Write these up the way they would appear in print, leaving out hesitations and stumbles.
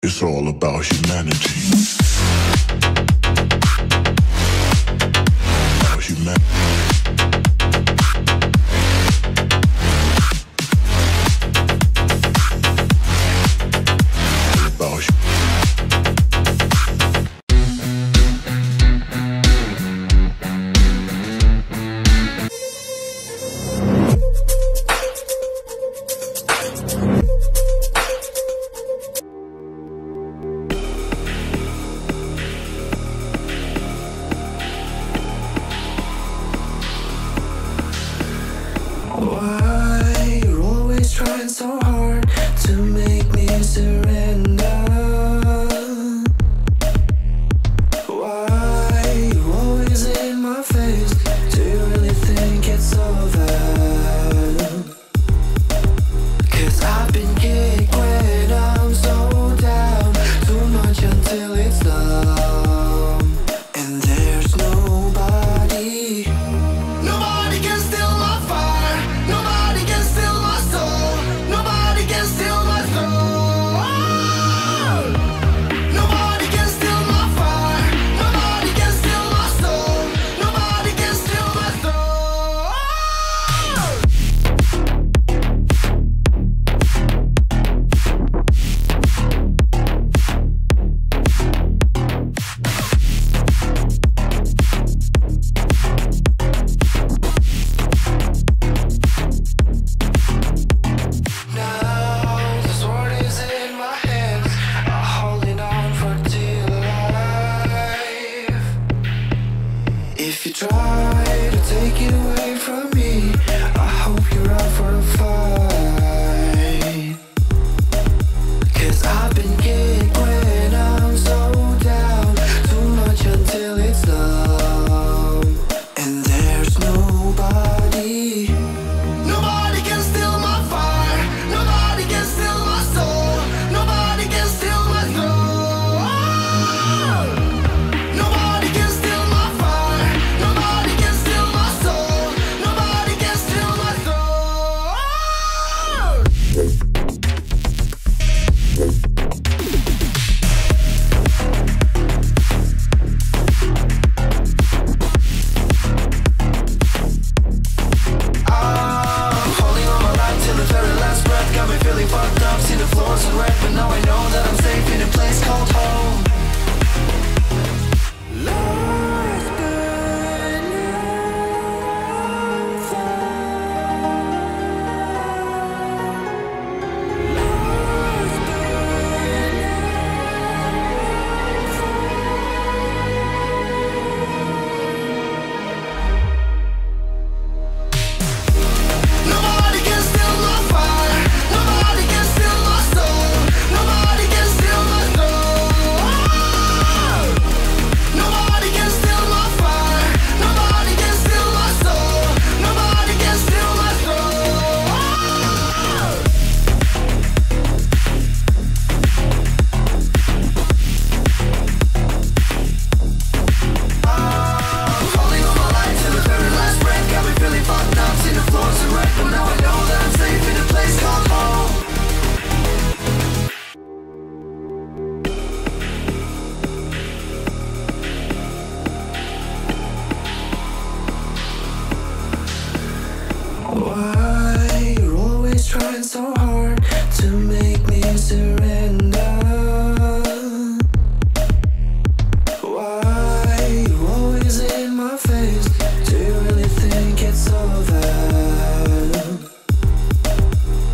It's all about humanity. About humanity. Why you're always trying so hard to make me surrender? Why you're always in my face? Do you really think it's over? 'Cause I've been kicked when I'm so down, too much until it's numb, and there's nobody. Nobody can steal my fire. Nobody can steal my soul. Nobody can steal my soul. Nobody can steal my fire. Nobody can steal my soul. Nobody can steal my soul. Now the sword is in my hands, I'm holding on for dear life. If you try to take it away from me, I hope you're out for a fight. 'Cause I've been kicked when I'm so down, too much until it's numb, and there's nobody. Nobody can steal my fire. Nobody can steal my soul. Nobody can steal my soul. Nobody can steal my fire. Nobody can steal my soul. Nobody can steal my soul. I'm holding on my life till the very last breath. Got me feeling fucked up, see the floors and red, but now I know that I'm safe in a place called home. Lost but not found. Lost Nobody can steal my fire. Nobody can steal my soul. Nobody can steal my soul. Nobody can steal my fire. Nobody can steal my soul. Nobody can steal my soul. I'm holding on my life till the very last breath. Got me feeling fucked up, see the floors and red, but now I know that I'm safe in a place called home. Why you're always trying so hard to make me surrender? Why you're always in my face? Do you really think it's over?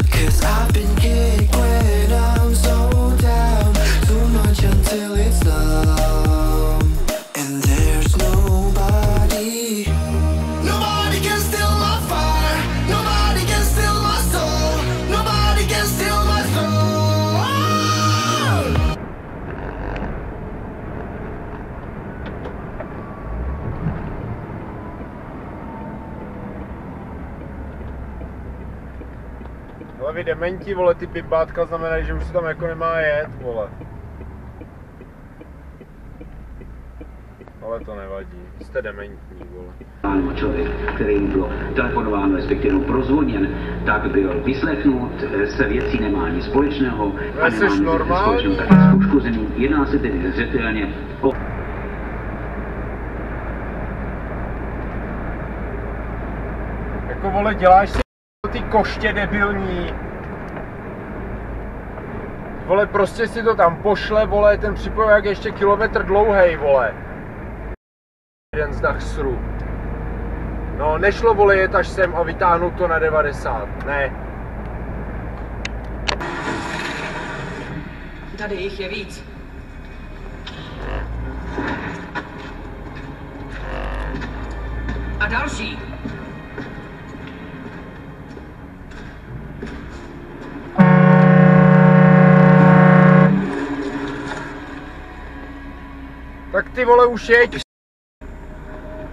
'Cause I've been kicked when I'm so down, too much until it's numb, and there's nobody. Nobody can steal my fire. Nobody can steal my soul. Nobody can steal my soul. Ale vy dementi, vole, ty pipátka znamenají, že už se tam jako nemá jet, vole. Ale to nevadí, jste dementní, vole. Člověk, který bylo telefonováno, respektive prozvoněn, tak byl vyslechnut, se věcí nemá nic společného a nemá nic společného také s poškozeným. Jedná se tedy zřetelně o... Jako vole, děláš si ty koště debilní. Vole, prostě si to tam pošle, vole, ten připoják ještě kilometr dlouhej, vole. Jeden z Dachsru. No, nešlo, vole, jet až sem a vytáhnout to na 90, ne. Tady jich je víc. A další. Tak ty vole už jeď.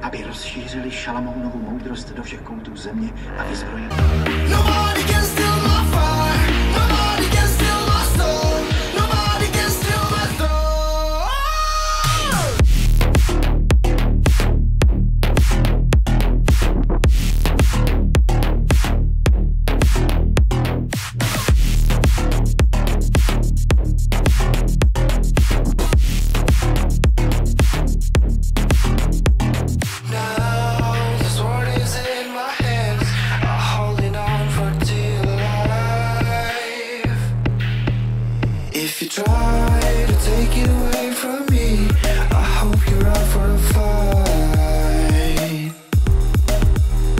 Aby rozšířili Šalamounovu moudrost do všech koutů země a vyzbrojili. If you try to take it away from me, I hope you're up for a fight.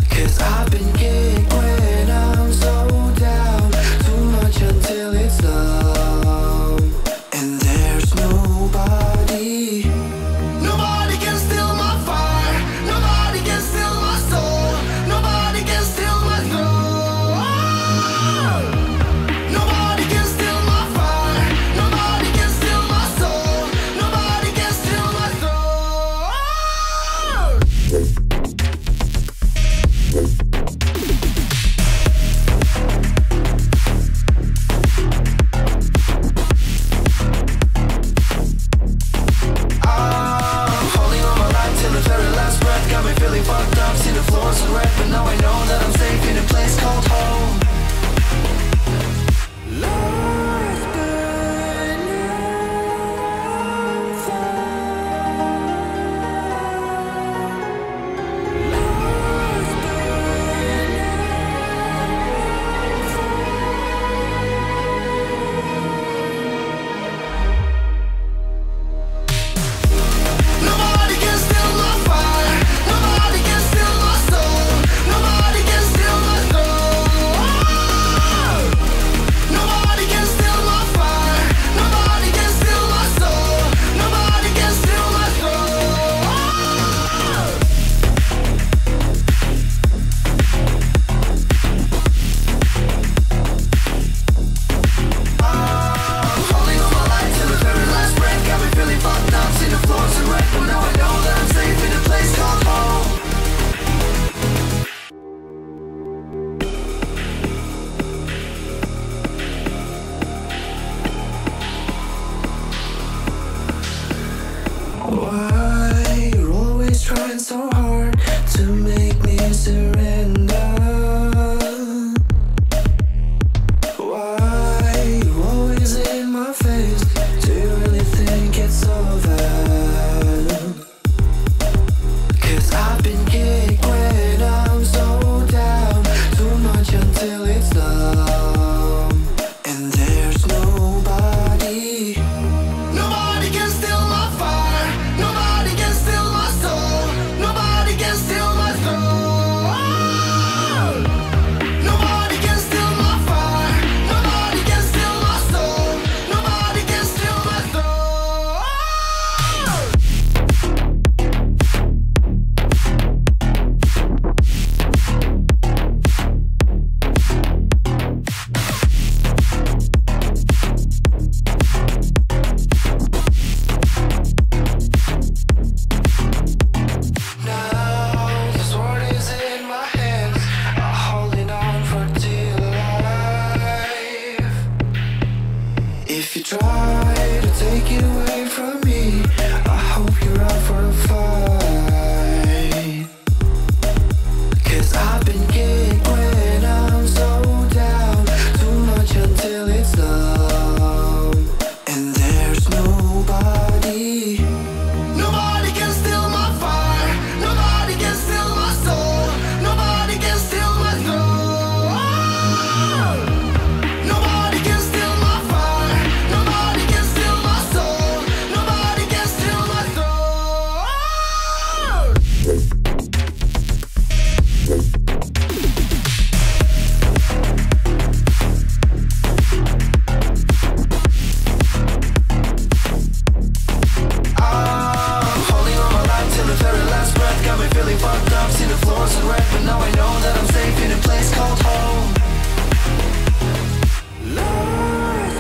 'Cause I've been kicked when I'm so down, too much until it's numb. And there's nobody can steal my fire, nobody can steal my soul, nobody can steal my throne. Nobody can steal my fire, nobody can steal my soul, nobody can steal my throne. I'm holding on my life till the very last breath, got me feeling fucked up, see the floors are red, but now I know that I'm safe in a place called home. Lost but not Nobody can steal my fire, nobody can steal my soul, nobody can steal my throne. Nobody can steal my fire, nobody can steal my soul, nobody can steal my throne. I'm holding on my life till the very last breath, got me feeling fucked up, see the floors are red, but now I know that I'm safe in a place called home. Why you're always trying so hard to make me surrender? Why you're always in my face? Do you really think it's over? 'Cause I've been kicked when I'm so down, too much until it's numb. And there's nobody can steal my fire, nobody can steal my soul, nobody can steal my throne. Nobody can steal my fire, nobody can steal my soul, nobody can steal my throne. Now the sword is in my hands, I'm holding on for dear life. If you try to take it away from me, I hope you're up for a fight. nobody. Nobody can steal my fire. Nobody can steal my soul. Nobody can steal my soul. Nobody can steal my fire. Nobody can steal my soul. Nobody can steal my soul. I'm holding on my life till the very last breath. Got me feeling fucked up, see the floors in red, but now I know that I'm safe in a place called home. Lost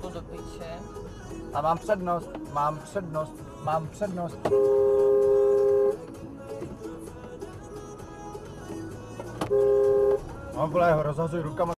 to do piče. A mám přednost, mám přednost, mám přednost. No vole, ho rozhazuj rukama.